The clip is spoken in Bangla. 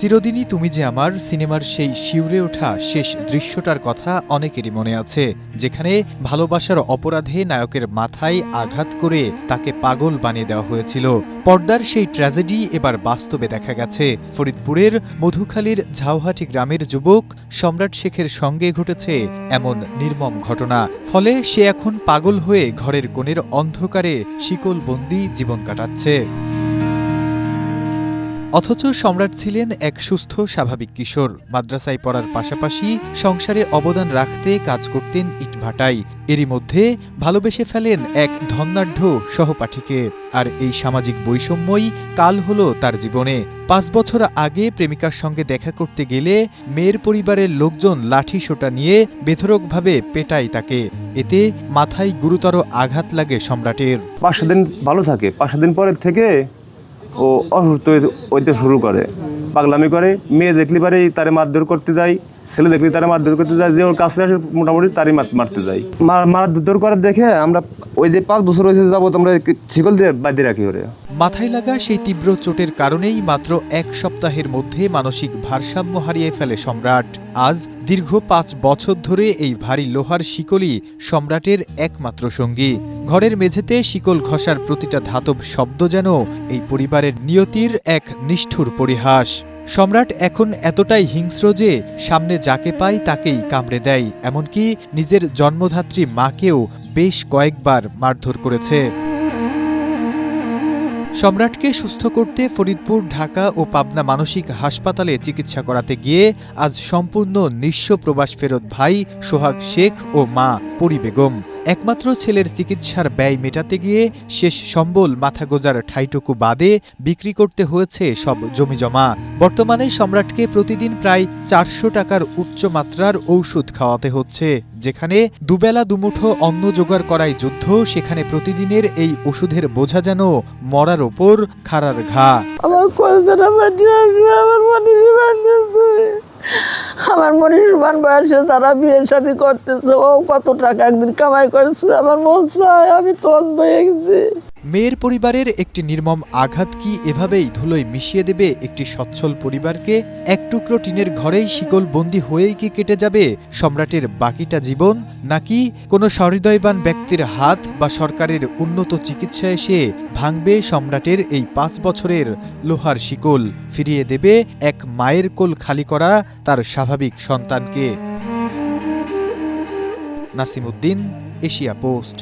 চিরদিনই তুমি যে আমার সিনেমার সেই শিউরে ওঠা শেষ দৃশ্যটার কথা অনেকেরই মনে আছে, যেখানে ভালোবাসার অপরাধে নায়কের মাথায় আঘাত করে তাকে পাগল বানিয়ে দেওয়া হয়েছিল। পর্দার সেই ট্র্যাজেডি এবার বাস্তবে দেখা গেছে। ফরিদপুরের মধুখালীর ঝাউহাটি গ্রামের যুবক সম্রাট শেখের সঙ্গে ঘটেছে এমন নির্মম ঘটনা। ফলে সে এখন পাগল হয়ে ঘরের কোণের অন্ধকারে শিকলবন্দি জীবন কাটাচ্ছে। অথচ সম্রাট ছিলেন এক সুস্থ স্বাভাবিক কিশোর। মাদ্রাসায় পড়ার পাশাপাশি সংসারে অবদান রাখতে কাজ করতেন ইটভাটায়। এরই মধ্যে ভালোবেসে ফেলেন এক ধনাঢ্য সহপাঠীকে। আর এই সামাজিক বৈষম্যই কাল হলো তার জীবনে। ৫ বছর আগে প্রেমিকার সঙ্গে দেখা করতে গেলে মেয়ের পরিবারের লোকজন লাঠি সোঁটা নিয়ে বেধড়কভাবে পেটায় তাকে। এতে মাথায় গুরুতর আঘাত লাগে সম্রাটের। ৫ দিন ভালো থাকে, ৫ দিন পরের থেকে ও অসুস্থ হইতে শুরু করে, পাগলামি করে। মেয়ে দেখলে পারে তারে মারধর করতে যায়, ছেলে দেখলে তারা মারধর করতে যায়, যে ওর কাছে আসে মোটামুটি তারই মারতে যায়। মারধর করে দেখে আমরা ওই যে ৫ বছর হয়েছে যাবো আমরা শিকল দিয়ে বাঁধে রাখি ওরে। মাথায় লাগা সেই তীব্র চোটের কারণেই মাত্র ১ সপ্তাহের মধ্যে মানসিক ভারসাম্য হারিয়ে ফেলে সম্রাট। আজ দীর্ঘ ৫ বছর ধরে এই ভারী লোহার শিকলই সম্রাটের একমাত্র সঙ্গী। ঘরের মেঝেতে শিকল ঘষার প্রতিটা ধাতব শব্দ যেন এই পরিবারের নিয়তির এক নিষ্ঠুর পরিহাস। সম্রাট এখন এতটাই হিংস্র যে সামনে যাকে পায় তাকেই কামড়ে দেয়, এমনকি নিজের জন্মধাত্রী মাকেও বেশ কয়েকবার মারধর করেছে। সম্রাটকে সুস্থ করতে ফরিদপুর, ঢাকা ও পাবনা মানসিক হাসপাতালে চিকিৎসা করাতে গিয়ে আজ সম্পূর্ণ নিঃস্ব প্রবাস ফেরত ভাই সোহাগ শেখ ও মা পরি বেগম। একমাত্র ছেলের চিকিৎসার ব্যয় মেটাতে গিয়ে শেষ সম্বল মাথা গোজার ঠাইটুকু বাদে বিক্রি করতে হয়েছে সব জমিজমা। বর্তমানে সম্রাটকে প্রতিদিন প্রায় ৪০০ টাকার উচ্চমাত্রার ঔষধ খাওয়াতে হচ্ছে। যেখানে দুবেলা দুমুঠো অন্ন জোগাড় করাই যুদ্ধ, সেখানে প্রতিদিনের এই ওষুধের বোঝা যেন মরার ওপর খাড়ার ঘা। আমার মনে সমান বয়সে তারা বিয়ে শাদী করতেছে, ও কত টাকা একদিন কামাই করেছে, আমার মন চায় আমি তো অন্ধ হয়ে গেছি। মেয়ের পরিবারের একটি নির্মম আঘাত কি এভাবেই ধুলোয় মিশিয়ে দেবে একটি সচ্ছল পরিবারকে? এক টুকরো টিনের ঘরেই শিকলবন্দি হয়েই কি কেটে যাবে সম্রাটের বাকিটা জীবন? নাকি কোনো সহৃদয়বান ব্যক্তির হাত বা সরকারের উন্নত চিকিৎসা এসে ভাঙবে সম্রাটের এই ৫ বছরের লোহার শিকল, ফিরিয়ে দেবে এক মায়ের কোল খালি করা তার স্বাভাবিক সন্তানকে? Nasimuddin, Asia post.